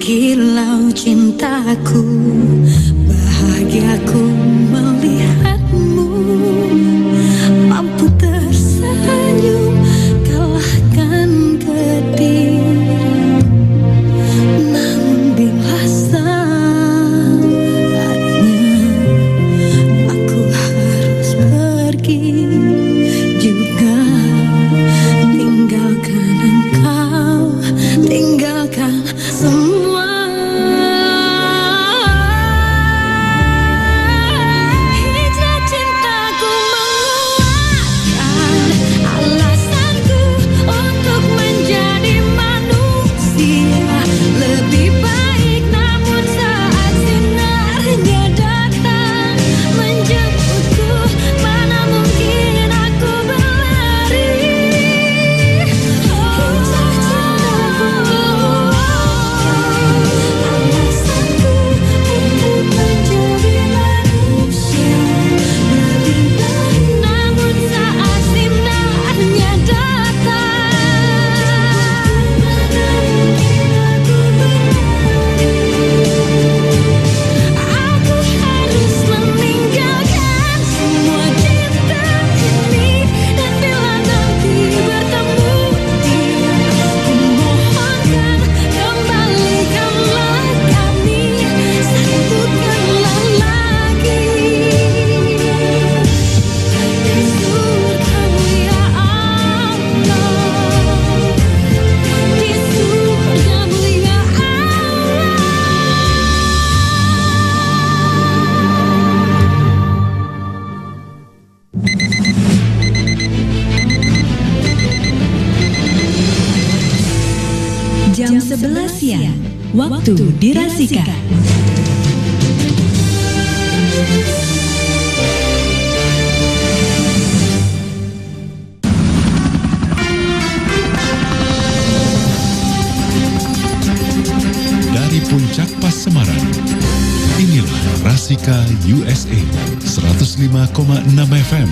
berkilau cintaku, bahagiaku melihatmu, mampu tersenyum kalahkan pedih. Namun bila saatnya aku harus pergi juga, tinggalkan engkau, tinggalkan semua. Hijrah cintaku menguatkan alasanku untuk menjadi manusia lebih baik. Namun saat sinarnya datang menjemputku, mana mungkin aku berlari. Jam 11 siang, waktu dirasikan. Dari Puncak Pas Semarang, inilah Rasika USA 105,6 FM.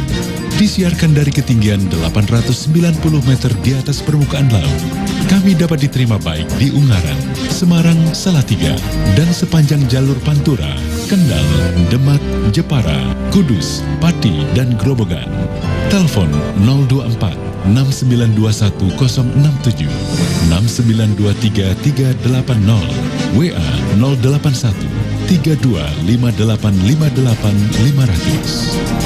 Disiarkan dari ketinggian 890 meter di atas permukaan laut. Kami dapat diterima baik di Ungaran, Semarang, Salatiga, dan sepanjang jalur Pantura, Kendal, Demak, Jepara, Kudus, Pati, dan Grobogan. Telepon 024 6921 067 6923 380, WA 081 32 58 58 500.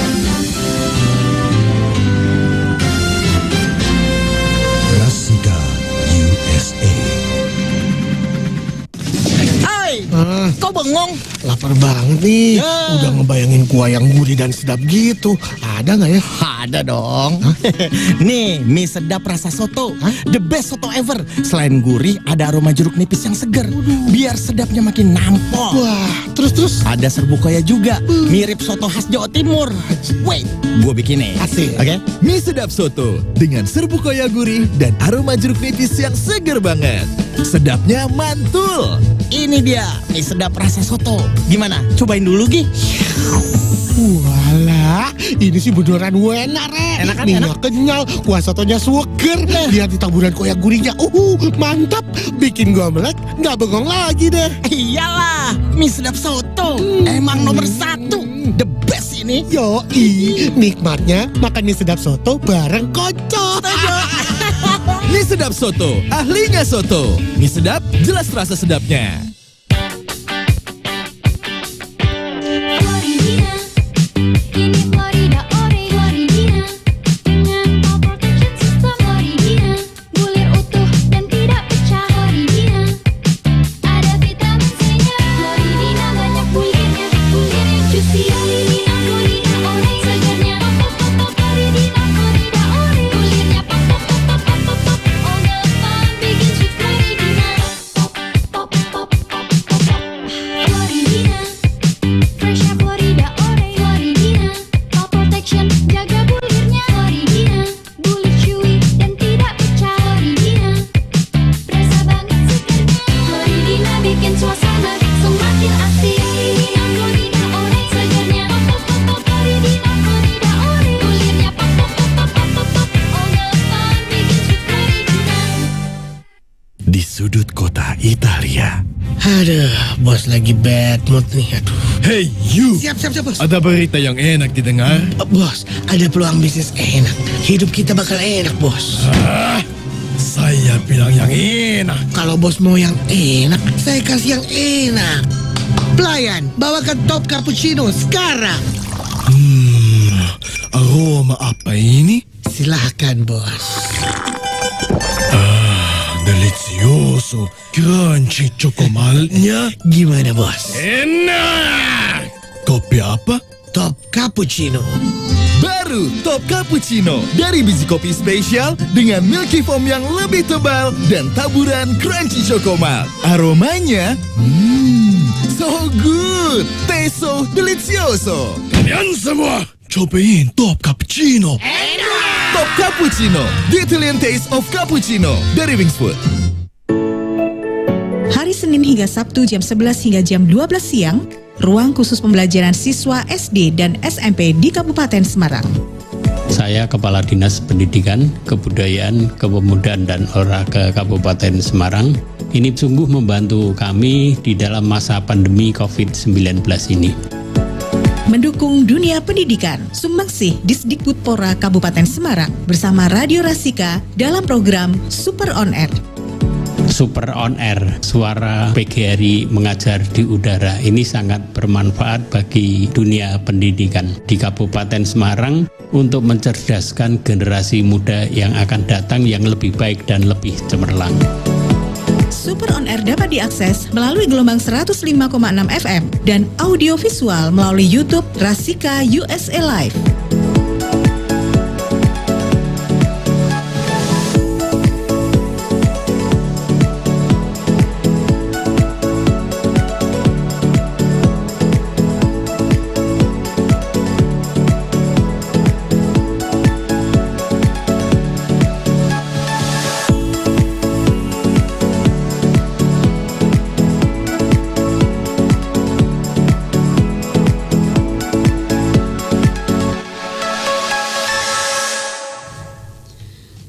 Kau bengong? Lapar banget nih. Ya. Udah ngebayangin kuah yang gurih dan sedap gitu. Ada nggak ya? Ada dong. Nih, mie sedap rasa soto. The best soto ever. Selain gurih, ada aroma jeruk nipis yang seger. Biar sedapnya makin nampol. Wah, terus? Ada serbuk koya juga. Mirip soto khas Jawa Timur. Wait, gue bikinin. Asik. Oke? Mie sedap soto dengan serbuk koya gurih dan aroma jeruk nipis yang seger banget. Sedapnya mantul. Ini dia, mie sedap rasa soto. Gimana? Cobain dulu, Gi. Walah, ini sih beneran enak, Re. Enak kan? Minyak Enak? kenyal, kuah sotonya seger. Lihat di taburan koyak gurihnya. Mantap. Bikin gua melek, nggak bengong lagi deh. Iyalah, mie sedap soto. Emang nomor satu. The best ini. Yoi, nikmatnya makan mie sedap soto bareng kocok. Mie sedap soto, ahlinya soto. Mie sedap, jelas rasa sedapnya. Pop, pop, di sudut kota Italia. Aduh, bos lagi bad mood nih. Aduh. Hey you, Siap, bos. ada berita yang enak didengar? Bos, ada peluang bisnis enak. Hidup kita bakal enak, bos. Saya bilang yang enak. Kalau bos mau yang enak, saya kasih yang enak. Pelayan, bawakan top cappuccino sekarang. Aroma apa ini? Silahkan, bos. Delicioso, crunchy cokomalnya. Gimana, bos? Enak! Kopi apa? Top cappuccino. Baru Top Cappuccino dari biji kopi spesial dengan milky foam yang lebih tebal dan taburan crunchy cocomal. Aromanya, so good, taste so delicioso. Kalian semua cobain Top Cappuccino. Top Cappuccino, the Italian taste of cappuccino dari Wingsfood. Hari Senin hingga Sabtu jam 11 hingga jam 12 siang, ruang khusus pembelajaran siswa SD dan SMP di Kabupaten Semarang. Saya Kepala Dinas Pendidikan, Kebudayaan, Kepemudaan dan Olahraga Kabupaten Semarang. Ini sungguh membantu kami di dalam masa pandemi COVID-19 ini. Mendukung dunia pendidikan, Sumbangsih Disdikbudpora Kabupaten Semarang bersama Radio Rasika dalam program Super On Air. Super On Air, suara PGRI mengajar di udara. Ini sangat bermanfaat bagi dunia pendidikan di Kabupaten Semarang untuk mencerdaskan generasi muda yang akan datang yang lebih baik dan lebih cemerlang. Super On Air dapat diakses melalui gelombang 105,6 FM dan audio visual melalui YouTube Rasika USA Live.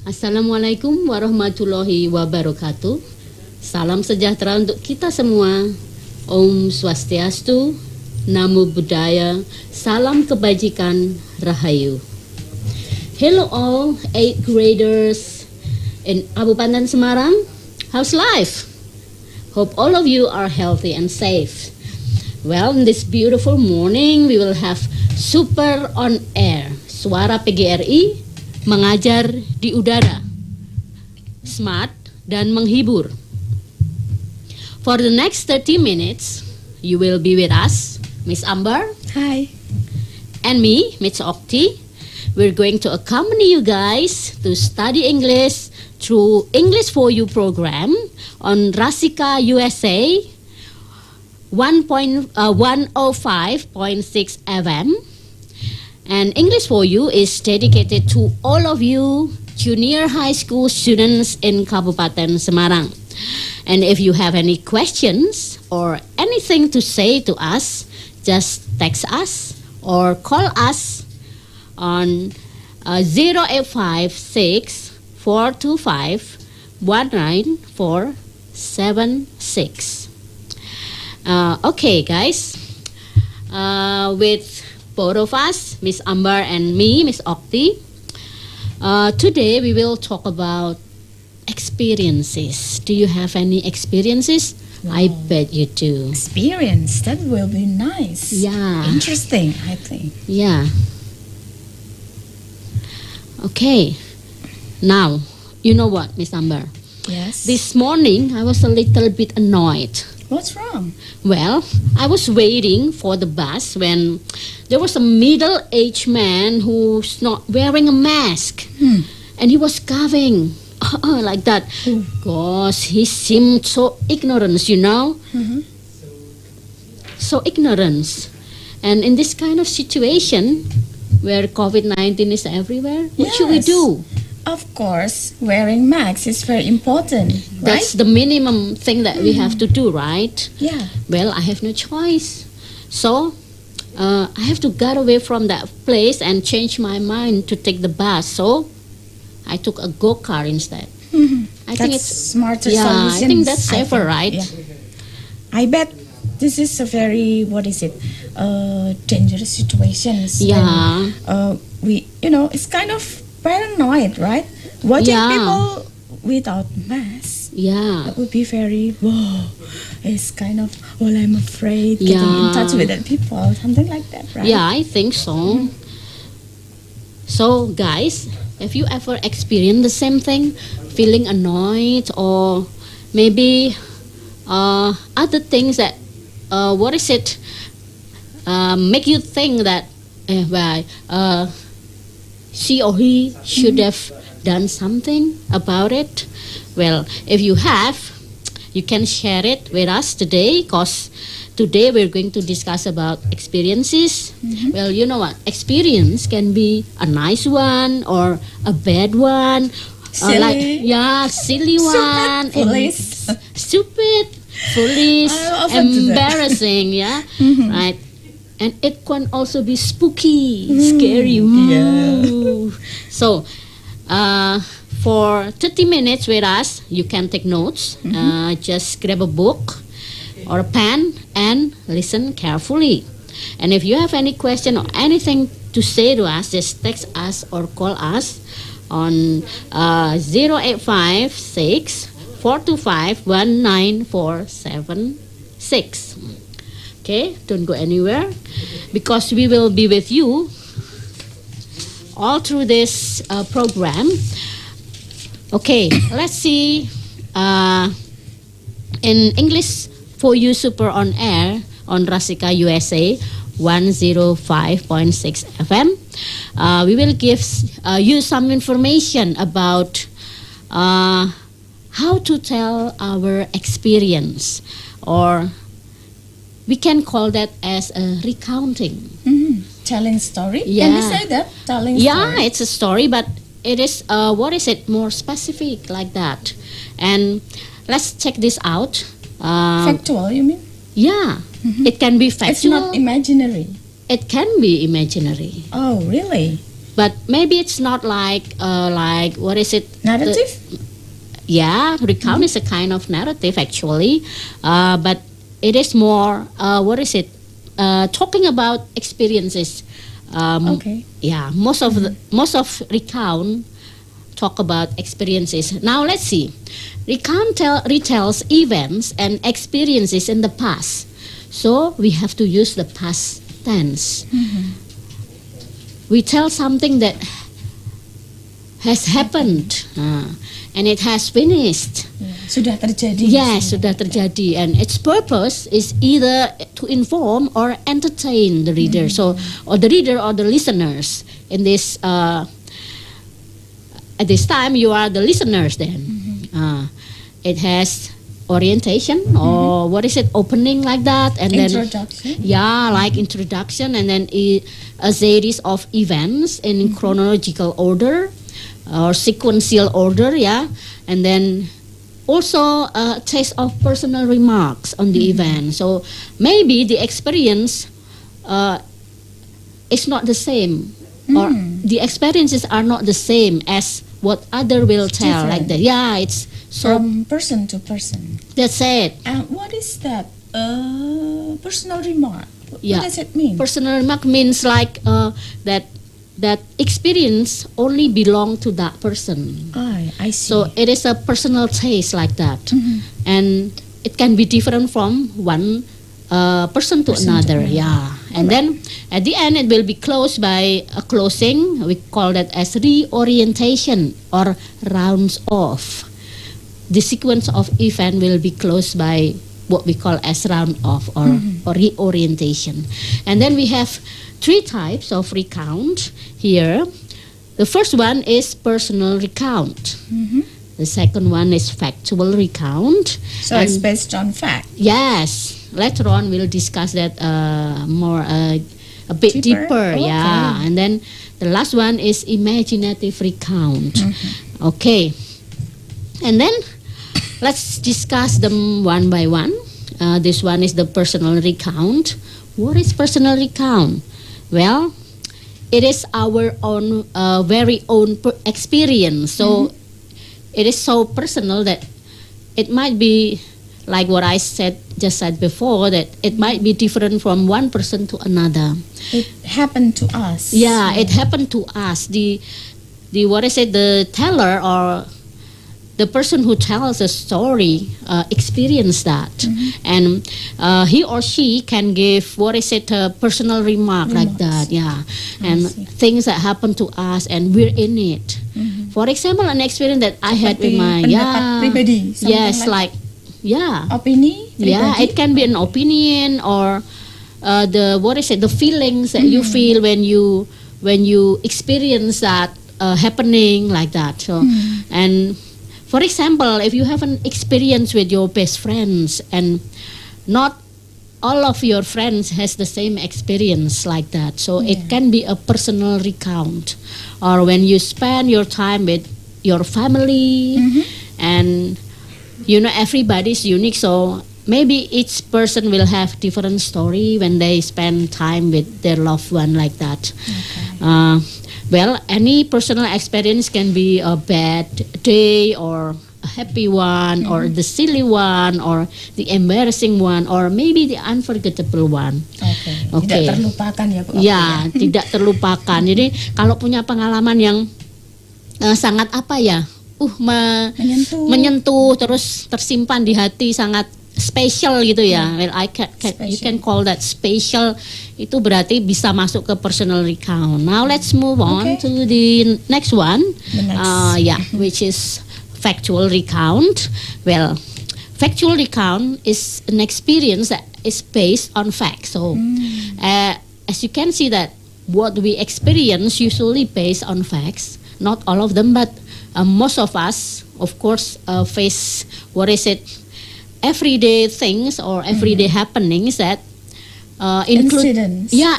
Assalamualaikum warahmatullahi wabarakatuh. Salam sejahtera untuk kita semua. Om Swastiastu, Namo Buddhaya, salam kebajikan, Rahayu. Hello all 8th graders in Kabupaten Semarang. How's life? Hope all of you are healthy and safe. Well, in this beautiful morning we will have Super On Air, suara PGRI mengajar di udara, smart dan menghibur. For the next 30 minutes, you will be with us, Miss Amber. Hai. And me, Miss Okti. We're going to accompany you guys to study English through English for You program on Rasika USA 105.6 FM. And English for You is dedicated to all of you junior high school students in Kabupaten Semarang. And if you have any questions or anything to say to us, just text us or call us on 0856 425 19476. Okay, guys. With both of us, Miss Amber and me, Miss Okti. Today we will talk about experiences. Do you have any experiences? I bet you do. Experience, that will be nice. Yeah. Interesting, I think. Yeah. Okay. Now, you know what, Miss Amber? Yes. This morning I was a little bit annoyed. What's wrong? Well, I was waiting for the bus when there was a middle-aged man who's not wearing a mask. And he was coughing like that. Gosh, he seemed so ignorant, you know? So ignorant. And in this kind of situation where COVID-19 is everywhere, what should we Yes. do? Of course, wearing masks is very important, right? That's the minimum thing that we have to do, right? Yeah. Well, I have no choice. So, I have to get away from that place and change my mind to take the bus. So, I took a go-kart instead. I think That's it's smarter yeah, solutions. I think that's I safer, think, right? yeah. I bet this is a very, what is it, dangerous situations. Yeah. When, it's kind of paranoid, right? Watching Yeah. people without masks. Yeah. That would be very, whoa, it's kind of, well, I'm afraid getting in Yeah. touch with the people, something like that, right? Yeah, I think so. So, guys, have you ever experienced the same thing, feeling annoyed, or maybe other things that make you think that she or he should have done something about it? Well, if you have, you can share it with us today, because today we're going to discuss about experiences. Well, you know what? Experience can be a nice one or a bad one. Silly. Silly one. Foolish. Stupid, foolish, I often do that. embarrassing, yeah? Right. And it can also be spooky, scary. yeah. Ooh. So, for 30 minutes with us, you can take notes. Just grab a book or a pen and listen carefully. And if you have any question or anything to say to us, just text us or call us on 0856 425 19476. Okay, don't go anywhere, because we will be with you all through this program. Okay, let's see. In English for you, Super on Air on Rasika USA 105.6 FM. We will give you some information about how to tell our experience, or we can call that as a recounting. Telling story? Yeah. Can we say that? Telling Yeah, story? it's a story, but it is, more specific like that. And let's check this out. Factual, you mean? Yeah, it can be It's factual. not imaginary. It can be imaginary, Oh, really? but maybe it's not like Narrative? Yeah, recount is a kind of narrative actually, but it is more talking about experiences. Okay. Yeah, most of recount talk about experiences. Now let's see. Recount retells events and experiences in the past, so we have to use the past tense. We tell something that has happened and it has finished. Sudah terjadi. Yes, sudah terjadi, and its purpose is either to inform or entertain the reader. So, or the reader or the listeners. In this, at this time, you are the listeners. Then, it has orientation or opening like that, and Introduction. then like introduction, and then a series of events in chronological order or sequential order, and then also a taste of personal remarks on the event. So maybe the experience is not the same, or the experiences are not the same as what other will tell, like that. Yeah, it's so From person to person. that's it. And what is that? Personal remark. Yeah. What does it mean? Personal remark means like that experience only belong to that person. I see. So it is a personal taste like that, and it can be different from one person to another. And then at the end it will be closed by a closing. We call that as reorientation or rounds off. The sequence of event will be closed by what we call as round off or reorientation. And then we have 3 types of recount here. The first one is personal recount. The second one is factual recount. So it's based on fact. Yes, later on we'll discuss that more a bit deeper. Okay. And then the last one is imaginative recount. Okay, and then let's discuss them one by one. This one is the personal recount. What is personal recount? Well, it is our own very own experience. So it is so personal that it might be like what I just said before, that it might be different from one person to another. It happened to us. Yeah, it happened to us. The the teller or the person who tells a story experienced that, and he or she can give a personal remark like that. Yeah, and things that happen to us, and we're in it. For example, an experience that I had with my pribadi, yes, like opini. Yeah, it can be an opinion or the feelings that you feel when you experience that happening like that. So and for example, if you have an experience with your best friends and not all of your friends has the same experience like that, so it can be a personal recount, or when you spend your time with your family, and everybody's unique, so maybe each person will have different story when they spend time with their loved one like that. Well, any personal experience can be a bad day or a happy one, or the silly one, or the embarrassing one, or maybe the unforgettable one. Tidak terlupakan ya Bu. Ya, tidak terlupakan. Jadi kalau punya pengalaman yang sangat menyentuh terus tersimpan di hati, sangat special gitu ya. Well, you can call that special. Itu berarti bisa masuk ke personal recount. Now let's move on to the next one. Which is factual recount. Well, factual recount is an experience that is based on facts. So, as you can see that what we experience usually based on facts. Not all of them, but most of us, of course, face everyday things or everyday happenings that include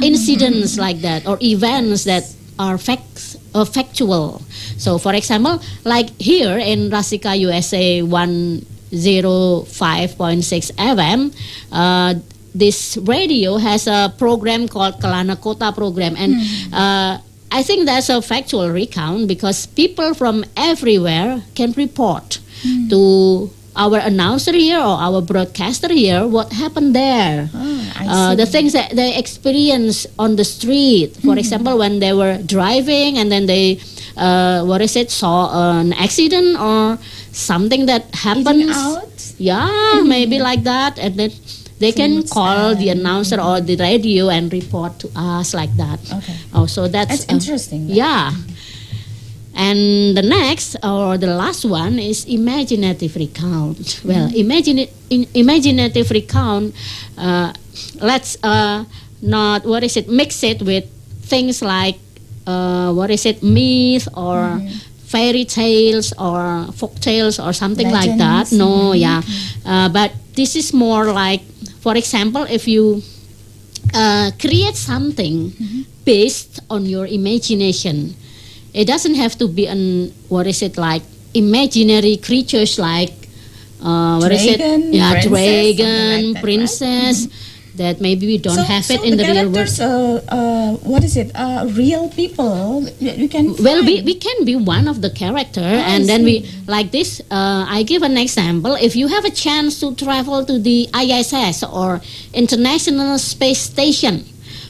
incidents like that, or events that are factual. So for example, like here in Rasika USA 105.6 FM, this radio has a program called Kelana Kota program, and I think that's a factual recount because people from everywhere can report to our announcer here or our broadcaster here what happened there. The things that they experienced on the street. For example, when they were driving and then they saw an accident or something that happened. Maybe like that, and then they can call the announcer or the radio and report to us like that. So that's interesting. And the next or the last one is imaginative recount. Well, imaginative recount. Let's not mix it with things like myth or fairy tales or folk tales or something like that. No, but this is more like, for example, if you create something based on your imagination. It doesn't have to be like imaginary creatures like dragon, princess. That maybe we don't have it in the real world. Real people. We can. Well, we can be one of the character, and then we like this. I give an example. If you have a chance to travel to the ISS or International Space Station,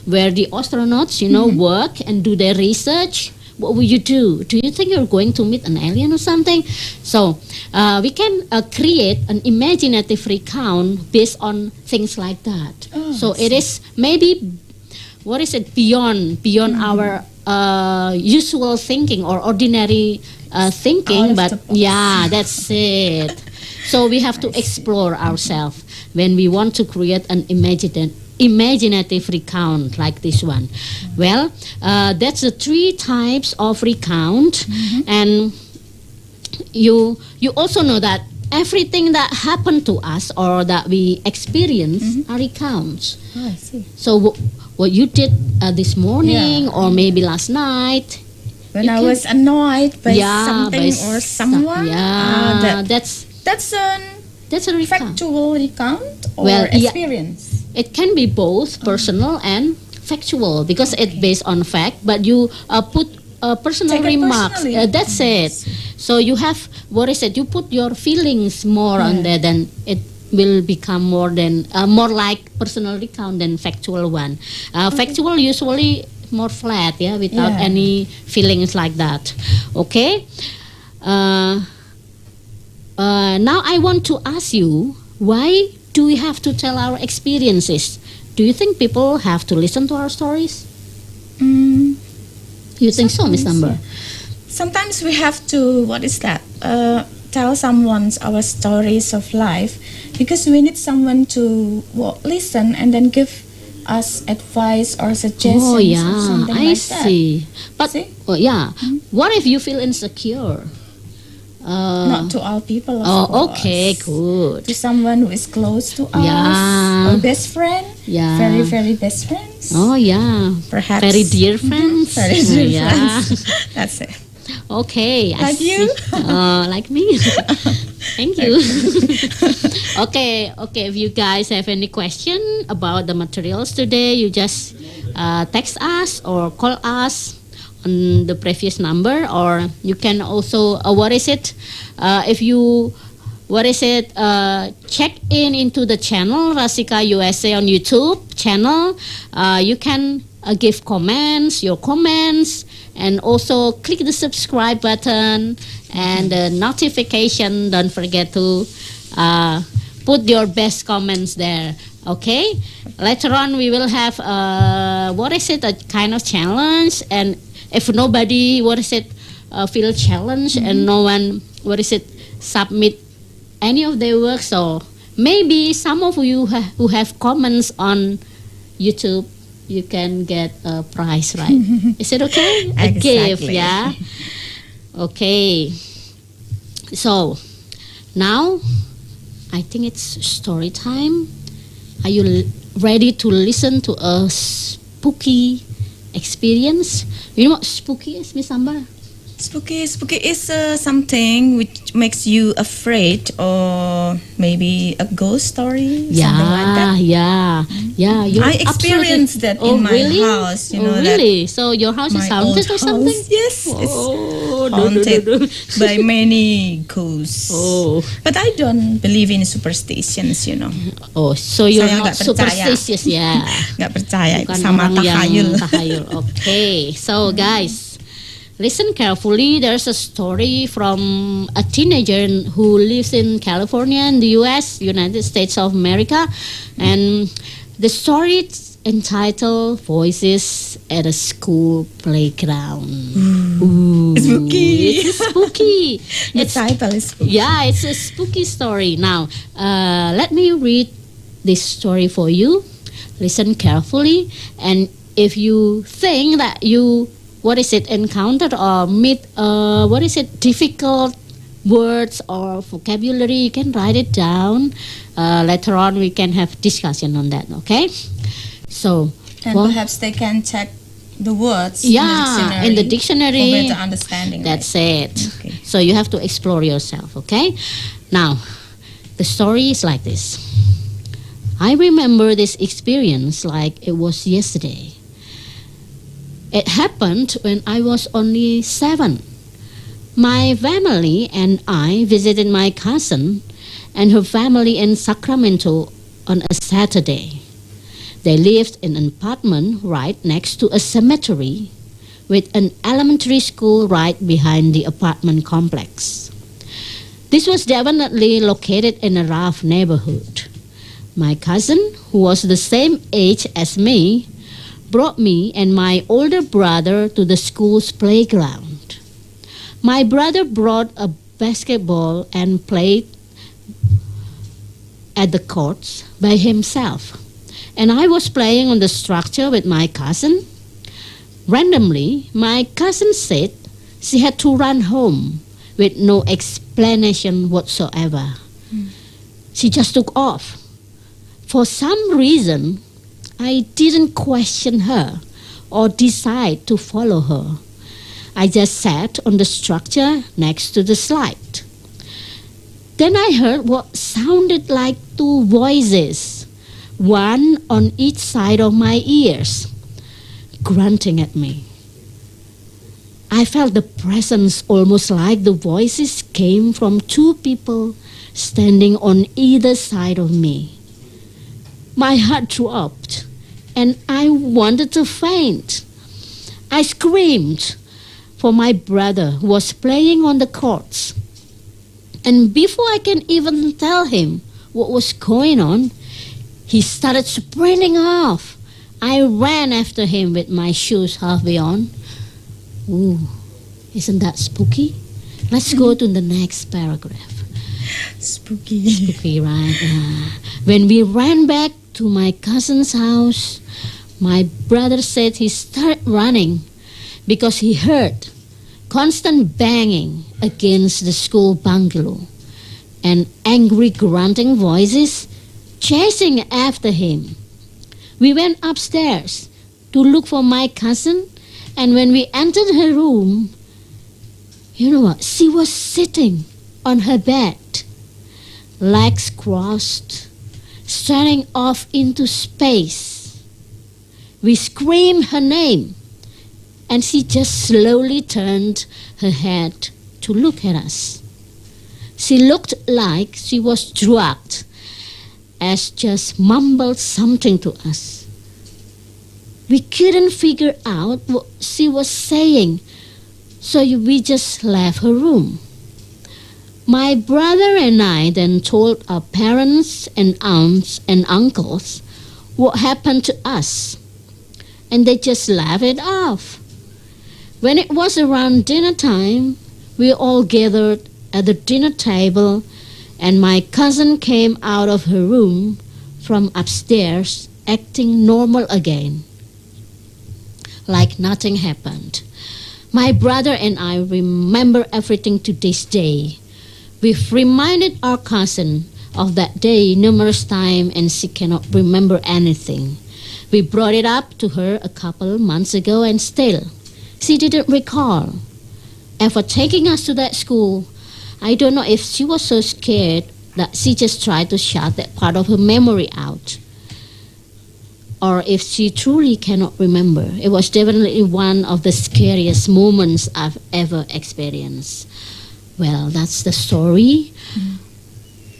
where the astronauts, work and do their research. What will you do? Do you think you're going to meet an alien or something? So we can create an imaginative recount based on things like that. So it is maybe beyond our usual thinking or ordinary thinking, but that's it. So we have to explore ourselves when we want to create an imaginative recount like this one. Well, that's the 3 types of recount, and you also know that everything that happened to us or that we experience are recounts. I see. So what you did this morning or maybe last night, when I was annoyed by something or someone, that's a factual recount or experience. It can be both personal and factual because it's based on fact, but you put personal Take it remarks. personally. That's it. So you have, what is it? You put your feelings more on there, then it will become more like personal recount than factual one. Factual usually more flat, without any feelings like that. Okay. Now I want to ask you, why do we have to tell our experiences? Do you think people have to listen to our stories? You think so, Miss Number? Sometimes we have to, tell someone our stories of life, because we need someone to listen and then give us advice or suggestions. Oh yeah, or something I like see. But what if you feel insecure? Not to all people, of course. Okay, good. To someone who is close to us, or best friend, very, very best friends. Oh yeah, perhaps very dear friends. Very dear friends. That's it. Okay, like you, like me. Thank you. Okay. If you guys have any question about the materials today, you just text us or call us on the previous number, or you can also if you check into the channel Rasika USA on YouTube channel, you can give your comments, and also click the subscribe button and the notification. Don't forget to put your best comments there. Okay, later on we will have a kind of challenge, and if nobody feel challenged and no one submit any of their work, so maybe some of you who have comments on YouTube, you can get a prize, right? Is it okay? A gift, yeah. Okay. So now I think it's story time. Are you ready to listen to a spooky experience? You know what spooky is, Miss Amber? Spooky is something which makes you afraid, or maybe a ghost story, something like that. I experienced that in my house. Really? So your house is haunted or something? Yes, it's haunted by many ghosts. But I don't believe in superstitions, So you're Saya not nggak percaya. superstitious, ya? Nggak percaya Bukan sama orang yang tahayul. tahayul. Okay, so guys, listen carefully. There's a story from a teenager who lives in California in the US, United States of America. And the story is entitled Voices at a School Playground. Ooh. Spooky. It's spooky. The title is spooky. Yeah, it's a spooky story. Now, let me read this story for you. Listen carefully. And if you think that you encountered or meet difficult words or vocabulary, you can write it down. Later on we can have discussion on that, okay? So perhaps they can check the words in the dictionary for better understanding. That's it. Okay. So you have to explore yourself, okay? Now the story is like this. I remember this experience like it was yesterday. It happened when I was only 7. My family and I visited my cousin and her family in Sacramento on a Saturday. They lived in an apartment right next to a cemetery with an elementary school right behind the apartment complex. This was definitely located in a rough neighborhood. My cousin, who was the same age as me, brought me and my older brother to the school's playground. My brother brought a basketball and played at the courts by himself, and I was playing on the structure with my cousin. Randomly, my cousin said she had to run home with no explanation whatsoever. She just took off. For some reason, I didn't question her or decide to follow her. I just sat on the structure next to the slide. Then I heard what sounded like 2 voices, one on each side of my ears, grunting at me. I felt the presence almost like the voices came from two people standing on either side of me. My heart dropped and I wanted to faint. I screamed, for my brother was playing on the courts. And before I can even tell him what was going on, he started sprinting off. I ran after him with my shoes halfway on. Ooh, isn't that spooky? Let's go to the next paragraph. Spooky. Spooky, right? When we ran back to my cousin's house, my brother said he started running because he heard constant banging against the school bungalow and angry grunting voices chasing after him. We went upstairs to look for my cousin, and when we entered her room, you know what? She was sitting on her bed, legs crossed, staring off into space. We screamed her name, and she just slowly turned her head to look at us. She looked like she was drugged, as just mumbled something to us. We couldn't figure out what she was saying, so we just left her room. My brother and I then told our parents and aunts and uncles what happened to us, and they just laughed it off. When it was around dinner time, we all gathered at the dinner table, and my cousin came out of her room from upstairs acting normal again, like nothing happened. My brother and I remember everything to this day. We've reminded our cousin of that day numerous times, and she cannot remember anything. We brought it up to her a couple months ago, and still, she didn't recall ever taking us to that school. I don't know if she was so scared that she just tried to shut that part of her memory out, or if she truly cannot remember. It was definitely one of the scariest moments I've ever experienced. Well, that's the story.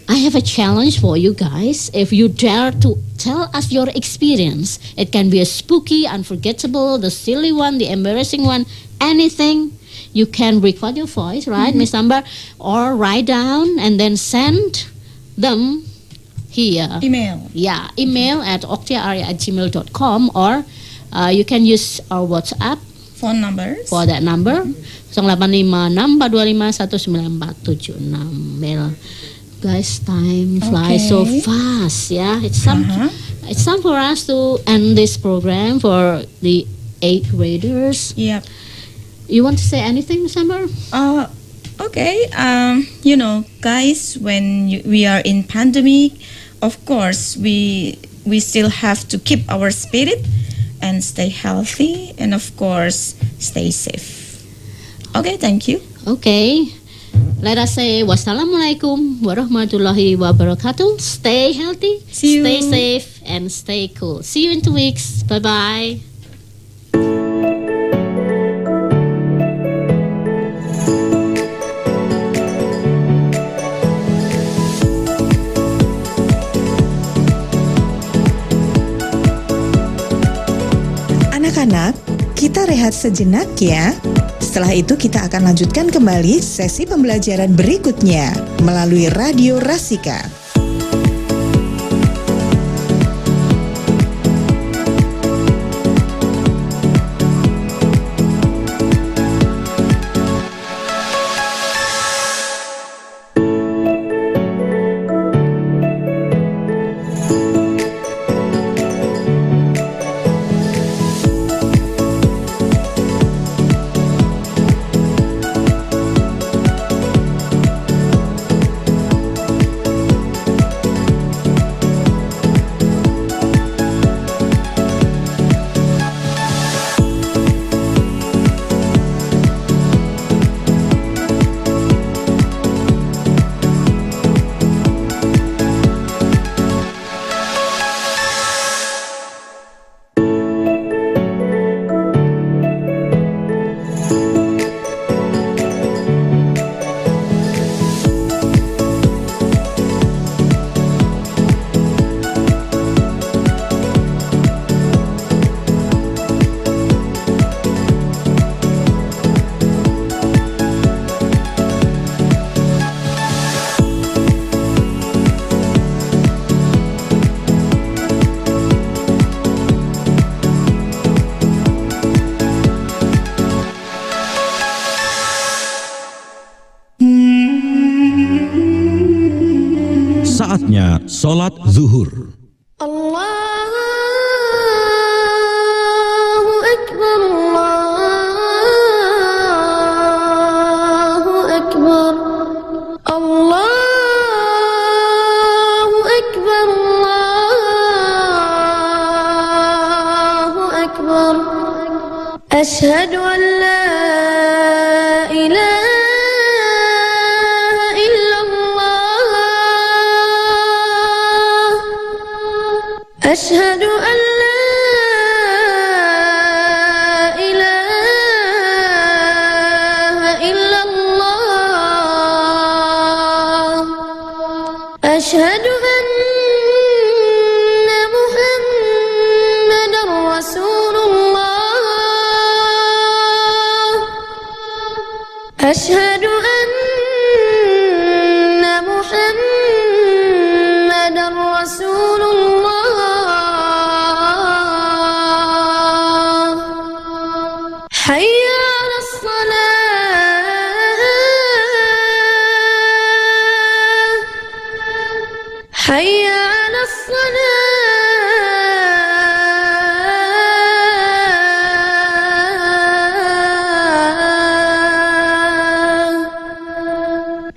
I have a challenge for you guys. If you dare to tell us your experience, it can be a spooky, unforgettable, the silly one, the embarrassing one, anything. You can record your voice, right, Miss Amber, or write down and then send them here. Email. Yeah, email at oktiaarya@gmail.com, or you can use our WhatsApp Phone numbers. for that number, 0856-425-19476. Well, guys, time flies so Okay. fast. Yeah, it's time for us to end this program for the 8th graders. Yep. You want to say anything, Summer? Okay. Guys, when we are in pandemic, of course, we still have to keep our spirit and stay healthy, and of course, stay safe. Okay, thank you. Okay. Let us say wassalamualaikum warahmatullahi wabarakatuh. Stay healthy, See you. stay safe, and stay cool. See you in 2 weeks. Bye-bye. Anak-anak, kita rehat sejenak ya. Setelah itu kita akan lanjutkan kembali sesi pembelajaran berikutnya melalui Radio Rasika. Sholat Zuhur. Allahu Akbar, Allahu Akbar, Allahu Akbar, Allahu Akbar. Ashhadu an la ilaha أشهد أن لا إله إلا الله أشهد أن محمدا رسول الله أشهد أن محمدا رسول الله حي على الصلاة حي على الصلاة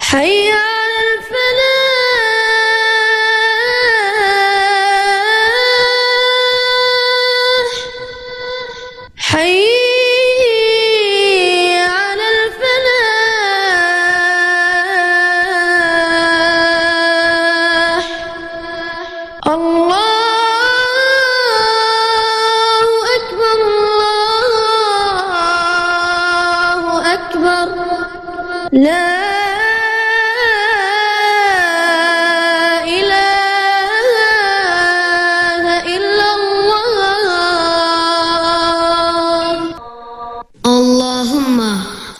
حي على الفلاح حي لا إله إلا الله اللهم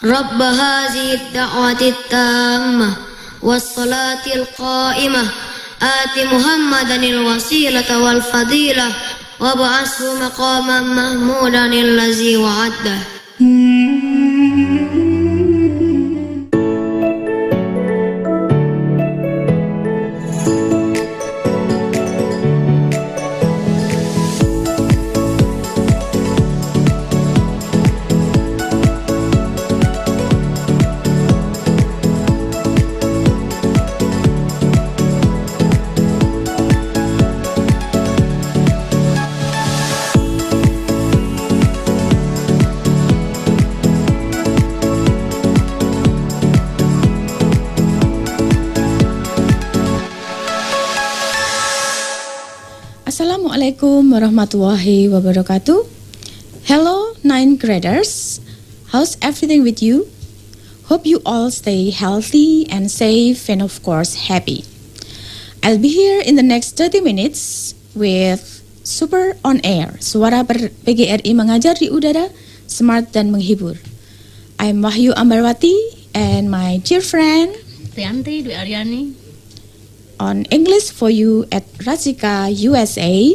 رب هذه الدعوة التامة والصلاة القائمة آت محمدا الوسيلة والفضيلة وابعثه مقاما محمودا الذي وعده. Assalamualaikum warahmatullahi wabarakatuh. Hello 9th graders, how's everything with you? Hope you all stay healthy and safe and of course happy. I'll be here in the next 30 minutes with Super On Air, suara PGRI mengajar di udara, smart dan menghibur. I'm Wahyu Ambarwati and my dear friend Rianti Dwi Aryani on English for you at Rasika USA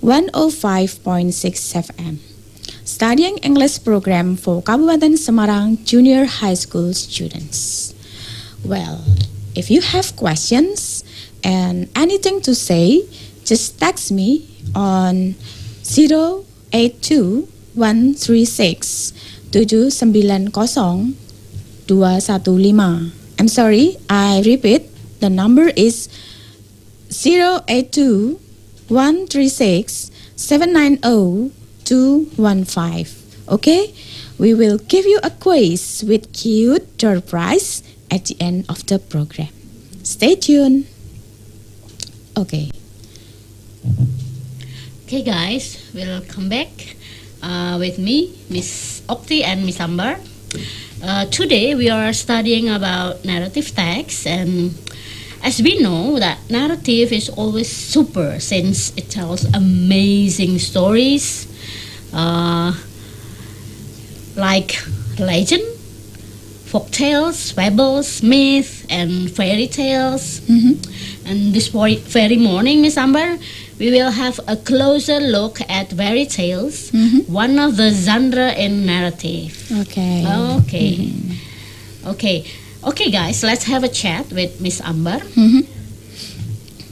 105.6 FM. Studying English program for Kabupaten Semarang Junior High School students. Well, if you have questions and anything to say, just text me on 082-136-790-215. I'm sorry, I repeat, the number is 082-136-790-215. Okay? We will give you a quiz with cute door prize at the end of the program. Stay tuned. Okay. Okay guys, we'll come back with me, Miss Okti and Miss Amber. Today we are studying about narrative text, and as we know that narrative is always super since it tells amazing stories like legend, folk tales, fables, myth, and fairy tales. And this very morning, Miss Amber, we will have a closer look at fairy tales, one of the genre in narrative. Okay. Okay, guys, let's have a chat with Miss Amber.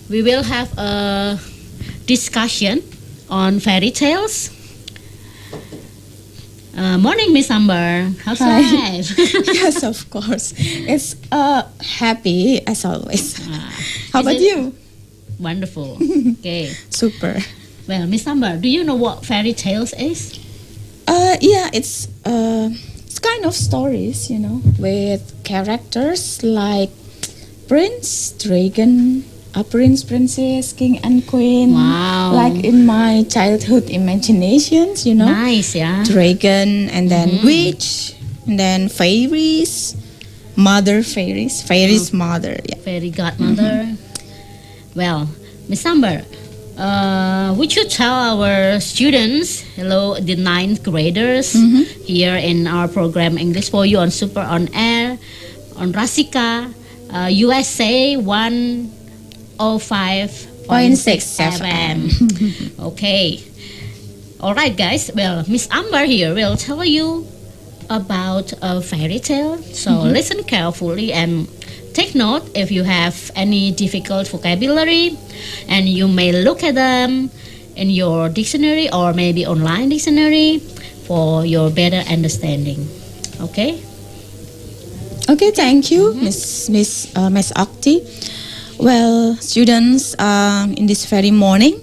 we will have a discussion on fairy tales. Morning, Miss Amber. How's Hi. life? Yes, of course. It's happy as always. How Is about it- you? Wonderful. Okay. Super. Well, Miss Amber, do you know what fairy tales is? Yeah, it's kind of stories, with characters like prince, dragon, a prince, princess, king, and queen. Wow. Like in my childhood imaginations, Nice, yeah. dragon, and then witch, and then fairies, fairies mother. Yeah. Fairy godmother. Well, Miss Amber, would you tell our students, hello, the ninth graders, here in our program English for You on Super On Air, on Rasika, USA 105.6 FM. Okay. All right, guys. Well, Miss Amber here will tell you about a fairy tale. So listen carefully and take note if you have any difficult vocabulary, and you may look at them in your dictionary or maybe online dictionary for your better understanding. Okay? Okay, thank you, Miss Okti. Well, students, in this very morning,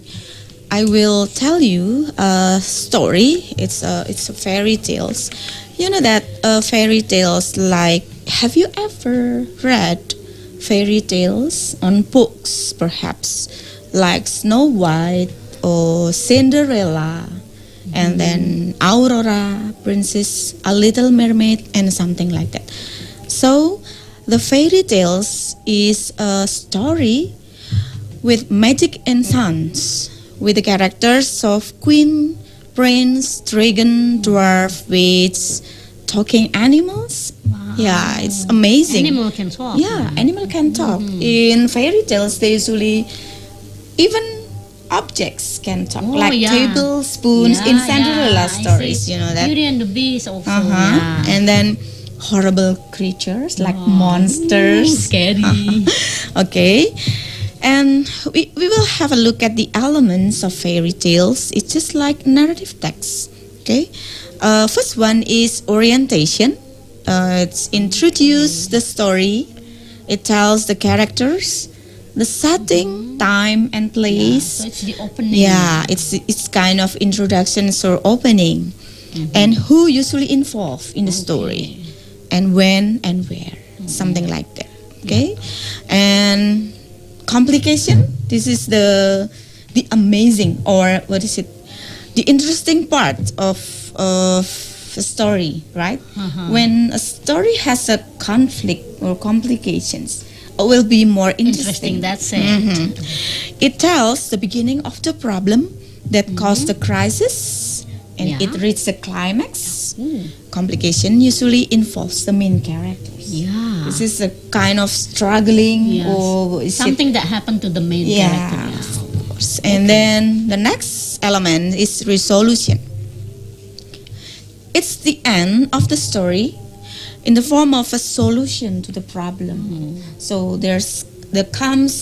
I will tell you a story. It's a fairy tales. You know that fairy tales, like, have you ever read fairy tales on books, perhaps, like Snow White or Cinderella, and then Aurora, Princess, A Little Mermaid, and something like that. So, the fairy tales is a story with magic and sounds, with the characters of queen, prince, dragon, dwarf, witch, talking animals. Yeah, it's amazing. Animal can talk. Yeah, animal can talk. In fairy tales, they usually even objects can talk, like yeah. tables, spoons. In Cinderella I stories, see. you know that. Beauty and the Beast also. Uh-huh. And then horrible creatures like monsters. Scary. Okay. And we will have a look at the elements of fairy tales. It's just like narrative text. Okay. First one is orientation. It's introduce the story. It tells the characters, the setting, time, and place. So it's the opening. Yeah, it's kind of introductions or opening, and who usually involved in the story, and when and where, something like that. Okay, and complication. This is the amazing, or what is it? The interesting part of a story, right? When a story has a conflict or complications, it will be more interesting. That's it. It tells the beginning of the problem that caused the crisis, and it reaches the climax. Complication usually involves the main characters. Yeah. This is a kind of struggling or is something that happened to the main character. Yeah. of course. And then the next element is resolution. It's the end of the story in the form of a solution to the problem. So there comes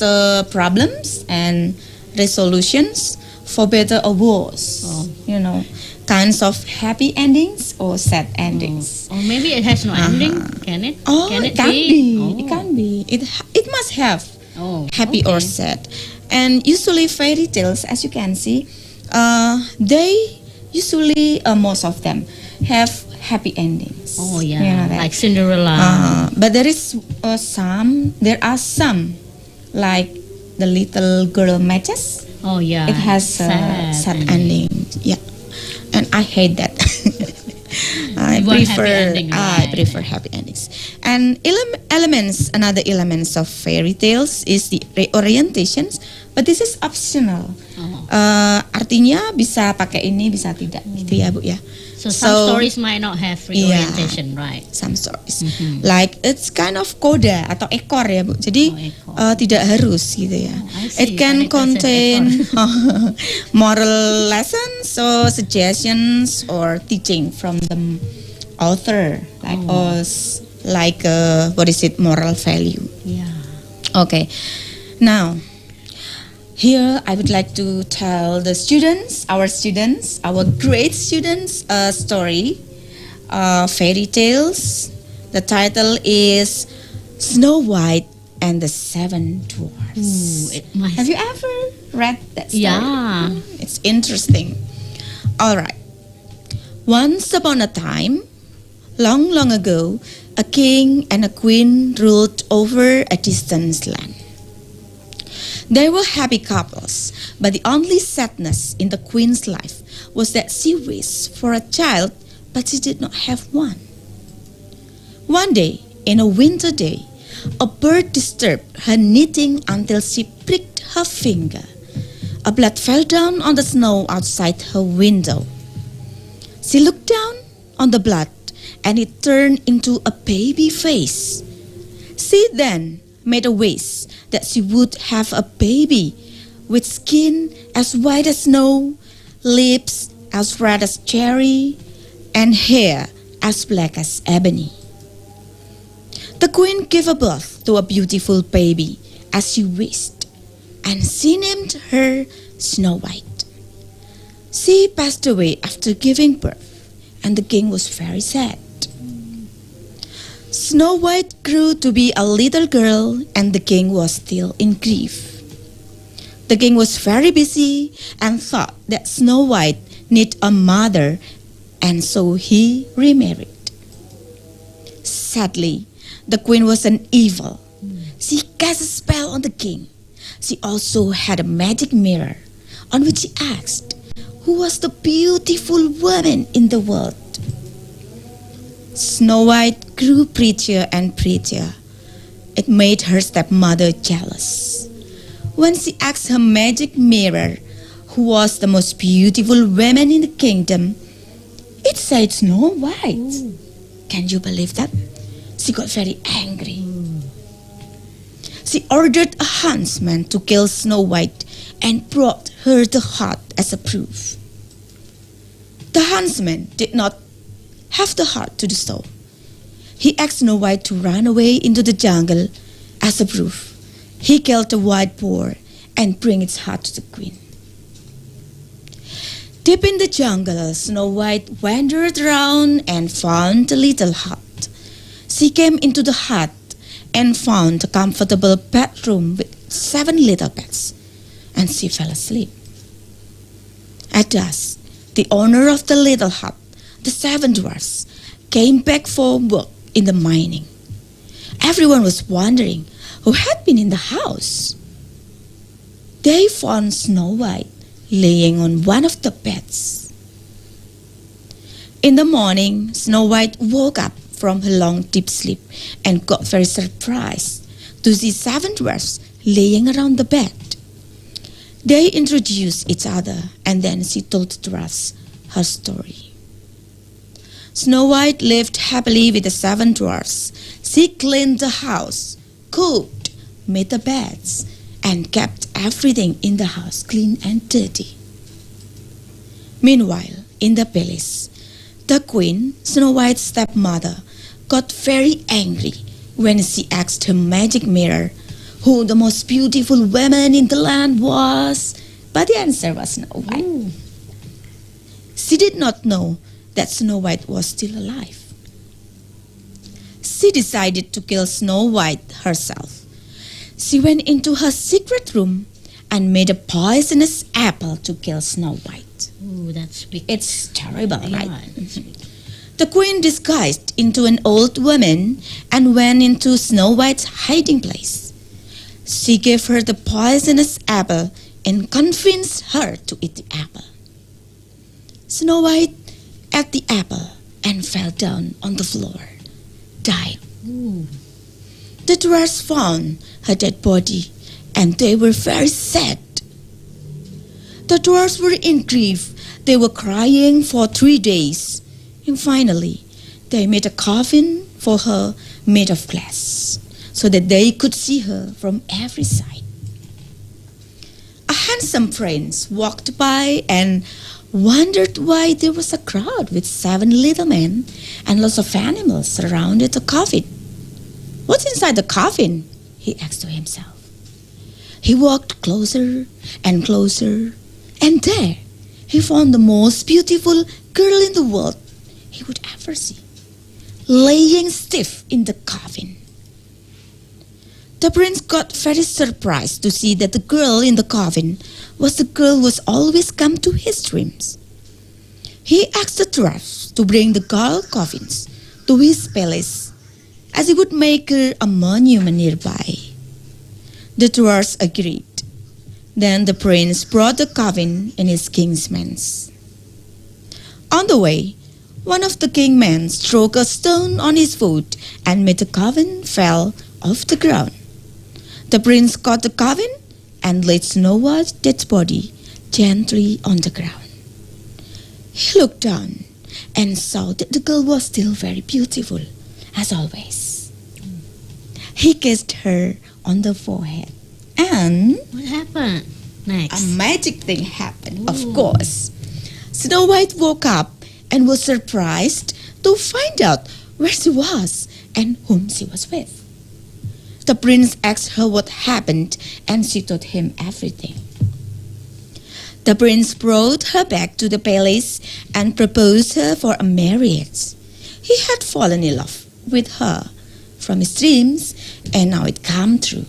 problems and resolutions for better or worse. Kinds of happy endings or sad endings. Or maybe it has no ending. Can it? Oh, Can it can be. Oh. It can be. It must have happy or sad. And usually fairy tales, as you can see, they usually most of them have happy endings. Oh yeah, You know that? like Cinderella. But there are some, like the little girl matches. Oh yeah, It has a sad ending. Yeah, and I hate that. I You want prefer happy ending, I right? prefer happy endings. And another elements of fairy tales is the reorientations, but this is optional. Artinya bisa pakai ini, bisa tidak, gitu ya Bu ya. So some stories might not have reorientation, right? Some stories, like it's kind of koda atau ekor ya Bu. Jadi tidak harus gitu ya. I see, It can 100% contain moral lessons or suggestions or teaching from the author, like what is it, moral value. Yeah. Okay, now Here, I would like to tell the students, our great students, a story, fairy tales. The title is Snow White and the Seven Dwarfs. Have you ever read that story? Yeah. It's interesting. All right. Once upon a time, long, long ago, a king and a queen ruled over a distant land. They were happy couples, but the only sadness in the queen's life was that she wished for a child, but she did not have one. One day, in a winter day, a bird disturbed her knitting until she pricked her finger. A blood fell down on the snow outside her window. She looked down on the blood, and it turned into a baby face. She then made a wish that she would have a baby with skin as white as snow, lips as red as cherry, and hair as black as ebony. The queen gave a birth to a beautiful baby as she wished, and she named her Snow White. She passed away after giving birth, and the king was very sad. Snow White grew to be a little girl, and the king was still in grief. The king was very busy and thought that Snow White needed a mother, and so he remarried. Sadly, the queen was an evil. She cast a spell on the king. She also had a magic mirror on which she asked who was the beautiful woman in the world. Snow White grew prettier and prettier. It made her stepmother jealous. When she asked her magic mirror who was the most beautiful woman in the kingdom, it said Snow White. Can you believe that? She got very angry. She ordered a huntsman to kill Snow White and brought her the heart as a proof. The huntsman did not have the heart to do so. He asked Snow White to run away into the jungle as a proof. He killed a wild boar and bring its heart to the queen. Deep in the jungle, Snow White wandered around and found a little hut. She came into the hut and found a comfortable bedroom with 7 little beds, and she fell asleep. At dusk, the owner of the little hut, the 7 dwarfs, came back for work in the mining. Everyone was wondering who had been in the house. They found Snow White laying on one of the beds. In the morning, Snow White woke up from her long deep sleep and got very surprised to see 7 dwarfs laying around the bed. They introduced each other, and then she told the dwarfs her story. Snow White lived happily with the 7 dwarfs. She cleaned the house, cooked, made the beds, and kept everything in the house clean and dirty. Meanwhile, in the palace, the queen, Snow White's stepmother, got very angry when she asked her magic mirror who the most beautiful woman in the land was, but the answer was Snow White. She did not know that Snow White was still alive. She decided to kill Snow White herself. She went into her secret room and made a poisonous apple to kill Snow White. Oh, that's wicked. It's terrible, right? It's wicked. The queen disguised into an old woman and went into Snow White's hiding place. She gave her the poisonous apple and convinced her to eat the apple. Snow White ate the apple and fell down on the floor, died. Ooh. The dwarfs found her dead body, and they were very sad. The dwarfs were in grief. They were crying for 3 days. And finally, they made a coffin for her made of glass, so that they could see her from every side. A handsome prince walked by and wondered why there was a crowd with 7 little men and lots of animals surrounded the coffin. What's inside the coffin? He asked to himself. He walked closer and closer, and there he found the most beautiful girl in the world he would ever see, laying stiff in the coffin. The prince got very surprised to see that the girl in the coffin was the girl who was always come to his dreams. He asked the dwarfs to bring the girl coffins to his palace, as he would make her a monument nearby. The dwarfs agreed. Then the prince brought the coffin in his king's manse. On the way, one of the king's men struck a stone on his foot and made the coffin fall off the ground. The prince caught the coffin and laid Snow White's dead body gently on the ground. He looked down and saw that the girl was still very beautiful, as always. He kissed her on the forehead, and What happened next? a magic thing happened, of course. Snow White woke up and was surprised to find out where she was and whom she was with. The prince asked her what happened, and she told him everything. The prince brought her back to the palace and proposed her for a marriage. He had fallen in love with her from his dreams, and now it came true.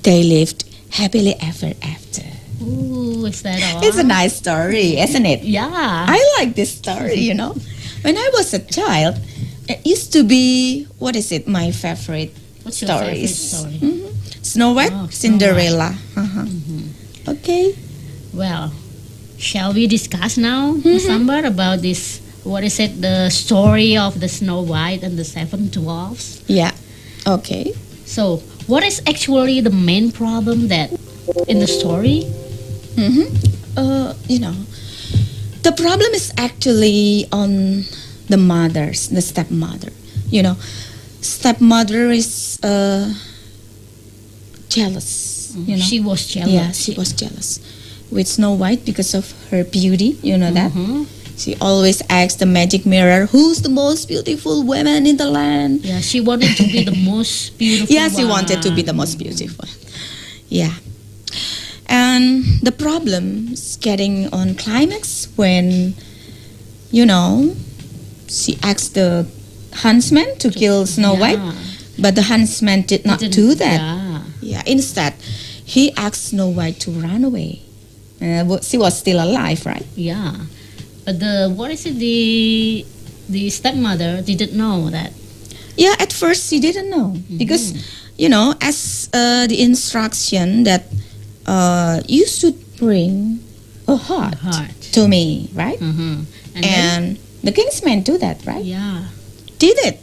They lived happily ever after. Ooh, is that all? It's a nice story, isn't it? Yeah. I like this story, When I was a child, it used to be, my favorite What's your favorite stories. story? Snow White, Oh, Snow Cinderella. Okay. Well, shall we discuss now, Sambar, about this? What is it? The story of the Snow White and the Seven Dwarfs. Yeah. Okay. So, what is actually the main problem that in the story? The problem is actually on the stepmother. Stepmother is jealous. She was jealous. Yeah, she was jealous with Snow White because of her beauty. You know that. She always asks the magic mirror, "Who's the most beautiful woman in the land?" Yeah, she wanted to be the most beautiful. Yeah, she wanted to be the most beautiful. Yeah. And the problem is getting on climax when, she asked the huntsman to kill Snow White, but the huntsman did not do that. Yeah. Instead, he asked Snow White to run away. She was still alive, right? Yeah, but the stepmother didn't know that. Yeah, at first she didn't know because, as the instruction that you should bring a heart to me, right? And the king's man do that, right? Yeah. Did it?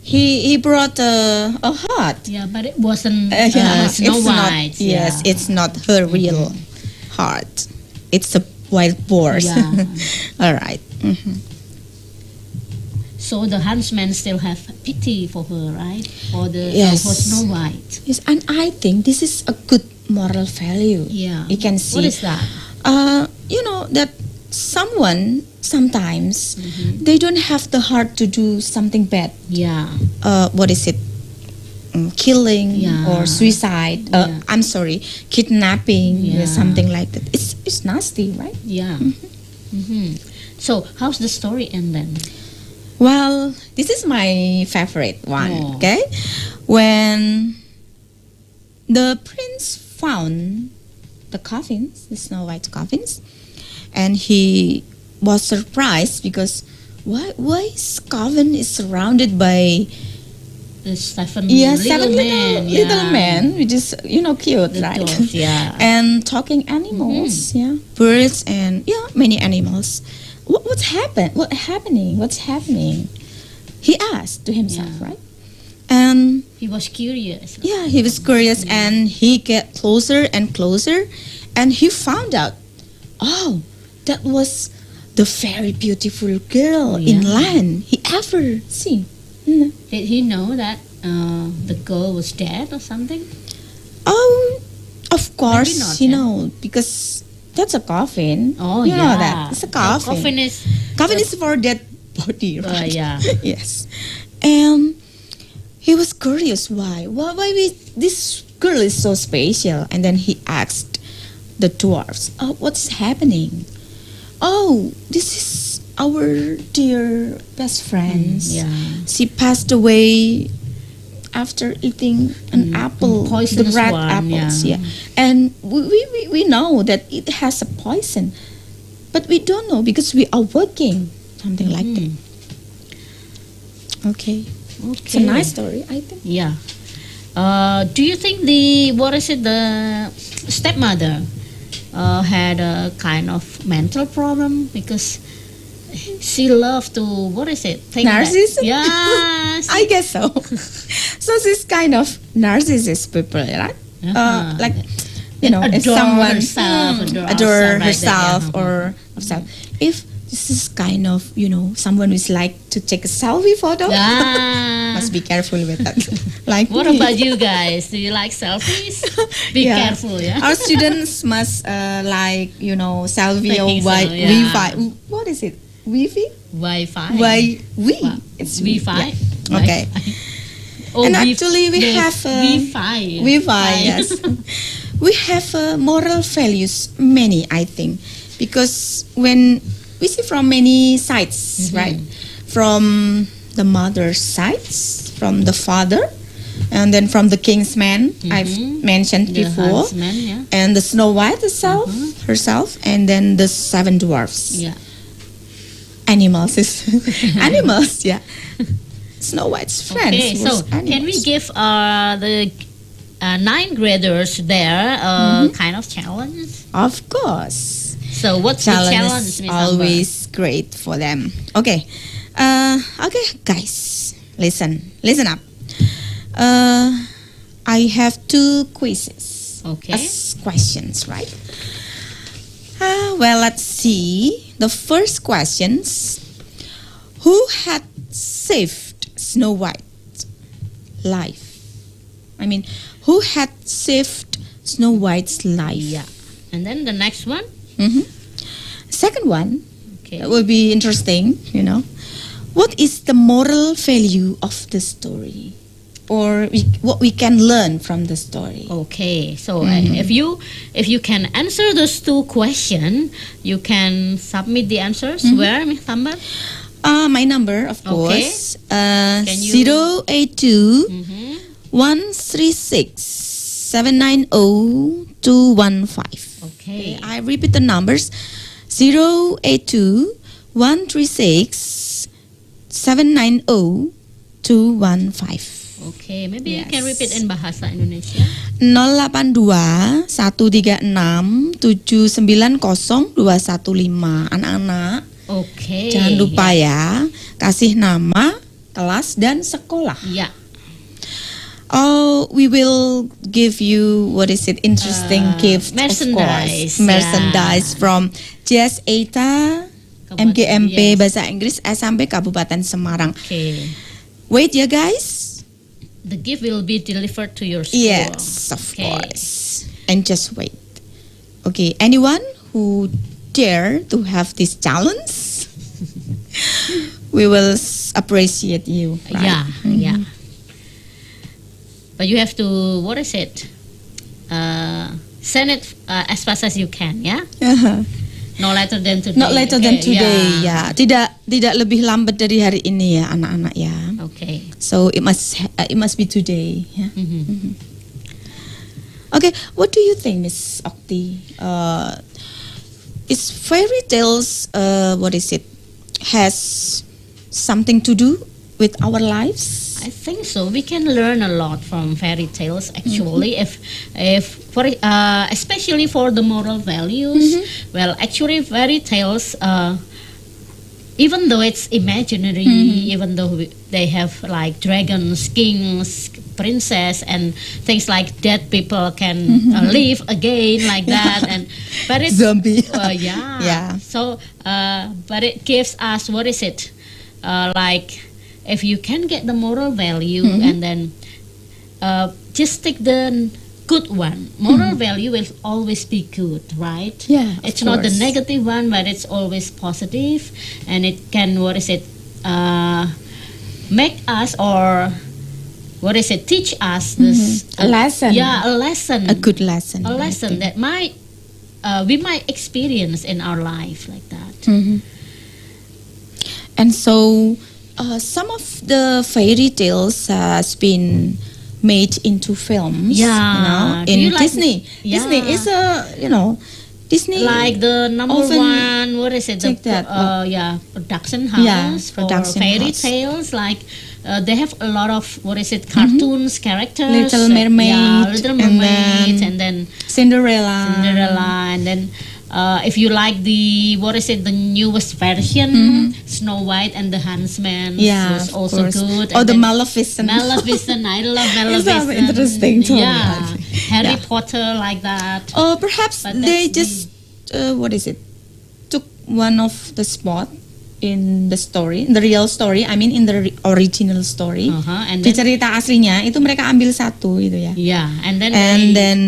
He brought a heart. Yeah, but it wasn't Snow it's White. Not, yes, it's not her real heart. It's a wild boar. Yeah. All right. So the huntsman still have pity for her, right? For for Snow White. Yes, and I think this is a good moral value. Yeah. You can see. What is that? That someone sometimes they don't have the heart to do something bad. Yeah. Killing or suicide. I'm sorry, kidnapping, something like that. It's nasty, right? Yeah. So how's the story end then? Well, this is my favorite one. Okay, when the prince found the coffins, the Snow White coffins, and he was surprised because why his coffin is surrounded by the seven little men, which is cute, the right? dwarf, yeah. And talking animals, birds and many animals. What's happened? What's happening? He asked to himself, right? And he was curious. Yeah, he was curious, and he get closer and closer, and he found out, that was the very beautiful girl in land he ever seen. Did he know that the girl was dead or something? Of course, because that's a coffin. Oh, you know that it's a coffin. Coffin is for dead body, right? Yeah. Yes, and he was curious why this girl is so special. And then he asked the dwarfs, "Oh, what's happening?" "Oh, this is our dear best friend. She passed away after eating an apple, the poisonous red one, apples." And we know that it has a poison, but we don't know because we are working, something like that. Okay. It's a nice story, I think. Yeah. Do you think the stepmother had a kind of mental problem because she loved to think narcissism? Yeah. I guess so. So she's kind of narcissist people, right? Like, you know, if Adore someone herself, adore like herself that, or herself, if this is kind of, you know, someone who's like to take a selfie photo, must be careful with that. Like, what about you guys? Do you like selfies? Be careful, yeah. Our students must like, you know, selfie or Wi-Fi. What is it? Wi-Fi. It's Wi-Fi. Yeah. Okay. And actually, we have Wi-Fi. Yes. We have moral values, many, I think, because when we see from many sides, right? From the mother's sides, from the father, and then from the king's man, I've mentioned before, huntsman, and the Snow White herself, and then the 7 dwarfs. Yeah. Animals, yeah. Snow White's friends. Okay, so can we give the 9th graders there kind of challenge? Of course. So what's the challenge, Miss always great for them. Okay. Okay, guys, listen up. I have 2 quizzes. Okay. As questions, right? Well, let's see. The first questions: who had saved Snow White's life? I mean, who had saved Snow White's life? Yeah. And then the next one? Second one, that will be interesting, you know. What is the moral value of the story? Or what we can learn from the story? Okay, so if you can answer those 2 questions, you can submit the answers. Where, Ms. Tambar? My number, of course. 082 136 790 215. Okay. I repeat the numbers: 082 136 790 215. Okay, maybe you can repeat in Bahasa Indonesia. 082 136 790 215. Anak-anak, Oke. jangan lupa ya, kasih nama, kelas, dan sekolah. Ya. Oh, we will give you interesting gift, merchandise, of course. Merchandise from Jazz Eta MGMP Bahasa Inggris SMP Kabupaten Semarang. Okay. Wait ya guys. The gift will be delivered to your school. Yes, of course. And just wait. Okay, anyone who dare to have this challenge, we will appreciate you. Right? Yeah, yeah. But you have to, send it as fast as you can, ya? No later than today. Not later than today, ya. Tidak lebih lambat dari hari ini ya, anak-anak ya. Okay. So it must be today. Ya? Okay, what do you think, Miss Okti? Is fairy tales has something to do with our lives? I think so. We can learn a lot from fairy tales actually, especially for the moral values. Well, actually, fairy tales, even though it's imaginary, even though they have like dragons, kings, princess, and things like that, people can live again like that, but it's zombie. Yeah. So, but it gives us like. If you can get the moral value and then just take the good one. Moral value will always be good, right? Yeah, it's not the negative one, but it's always positive, and it can make us or teach us this A lesson. Yeah, a lesson. A good lesson. A lesson that we might experience in our life like that. And so some of the fairy tales has been made into films. Yeah. Do In you like- Disney. Yeah. Disney is Disney Like the number often one, take that, production house Yeah, for production fairy house. tales. Like they have a lot of cartoons, characters. Little Mermaid, Little and Mermaid, then and then Cinderella. and then if you like the newest version, Snow White and the Huntsman, Yeah, was of also course. good. Or And the then Maleficent. Maleficent, I love It's Maleficent. so interesting to me, Yeah, actually. Harry Yeah. Potter like that. Or perhaps But they that's just took one of the spot in the story, the real story. I mean in the original story. And Di then, cerita aslinya itu mereka ambil satu gitu ya. yeah, and then And then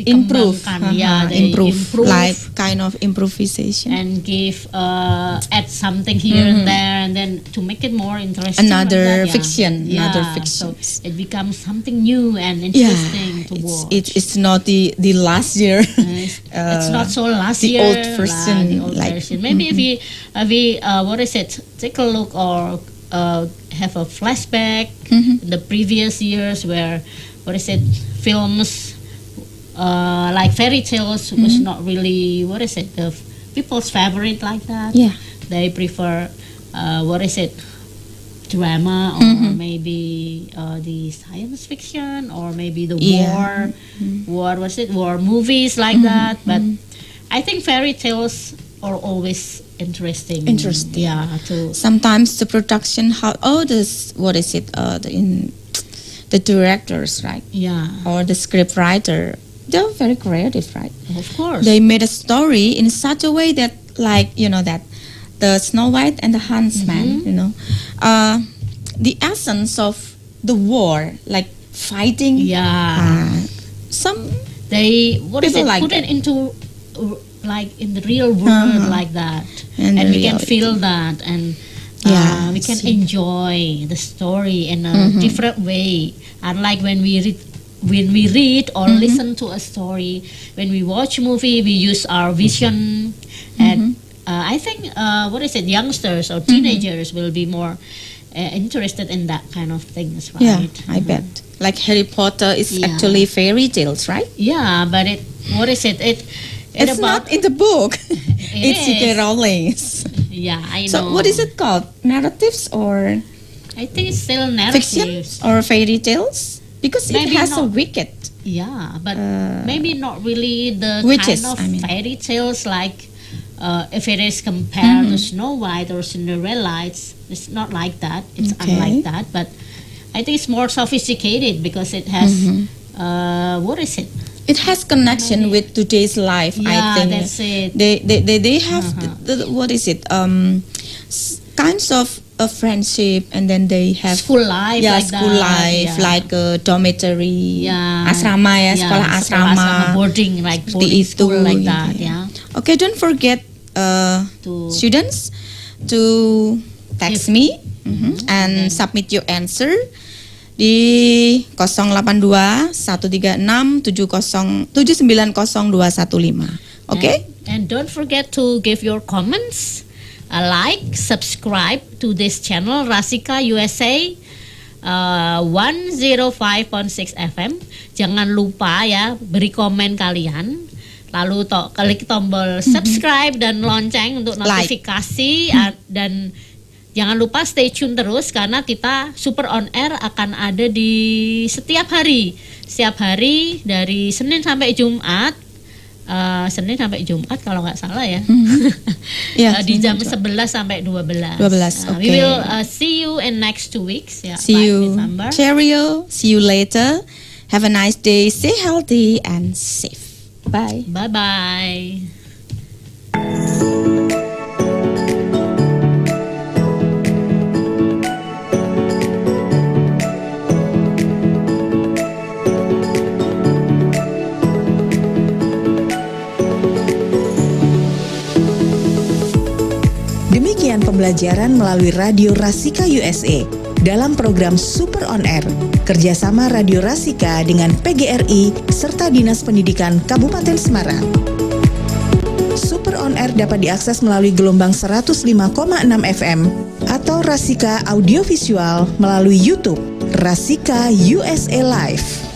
improve, dikembangkan. Yeah, they improve, improve like kind of improvisation. and give add something here and there, and then to make it more interesting. Another like that, yeah. fiction, another Yeah, fiction. So it becomes something new and Yeah, interesting to watch. it's not the last year. It's not so last the year. old version, the old like- version. Maybe if we take a look or have a flashback in the previous years where films like fairy tales was not really the people's favorite like that. Yeah. They prefer drama or maybe the science fiction or maybe the Yeah. war movies like that. But I think fairy tales are always interesting. Interesting. Yeah. Sometimes the production, the directors, right? Yeah. Or the script writer, they're very creative, right? Of course. They made a story in such a way that, that the Snow White and the Huntsman, the essence of the war, like fighting. Yeah. They people put like it that. into like in the real world like that, And and the we can reality. feel that, and Yeah, we can see. enjoy the story in a different way. Unlike when we read or listen to a story, when we watch movie, we use our vision, and I think youngsters or teenagers will be more interested in that kind of things, right? Yeah, I bet. Like Harry Potter is Yeah. actually fairy tales, right? Yeah, but It's not in the book. It It's J.K. is. Rowling's. Yeah, I know. So what is it called? Narratives or I think it's still fiction narratives. or fairy tales? Because Maybe it has a not. wicked. Yeah, but maybe not really the Witches, kind of I mean. fairy tales like if it is compared to Snow White or Cinderella, it's not like that. It's Okay. unlike that. But I think it's more sophisticated because it has It has connection with today's life. I Yeah, think that's it. They have kinds of a friendship, and then they have School life, yeah, like school that, life, yeah. like a dormitory, Yeah. asrama ya, Yeah, sekolah asrama, boarding, like seperti boarding itu, school like gitu that. ya. Yeah. Okay, don't forget To students to text me and submit your answer di 082 136 790 Okay? And don't forget to give your comments, subscribe to this channel Rasika USA 105.6 FM. Jangan lupa ya beri komen kalian. Lalu klik tombol subscribe dan lonceng untuk notifikasi dan jangan lupa stay tune terus karena kita Super On Air akan ada di setiap hari dari Senin sampai Jumat. Senin sampai Jumat kalau nggak salah ya. Di jam 11 sampai 12. 12, We okay. will see you in next 2 weeks. Ya, See by you. December. Cheerio. See you later. Have a nice day. Stay healthy and safe. Bye. Bye bye. Demikian pembelajaran melalui Radio Rasika USA. dalam program Super On Air, kerjasama Radio Rasika dengan PGRI serta Dinas Pendidikan Kabupaten Semarang. Super On Air dapat diakses melalui gelombang 105,6 FM atau Rasika Audiovisual melalui YouTube Rasika USA Live.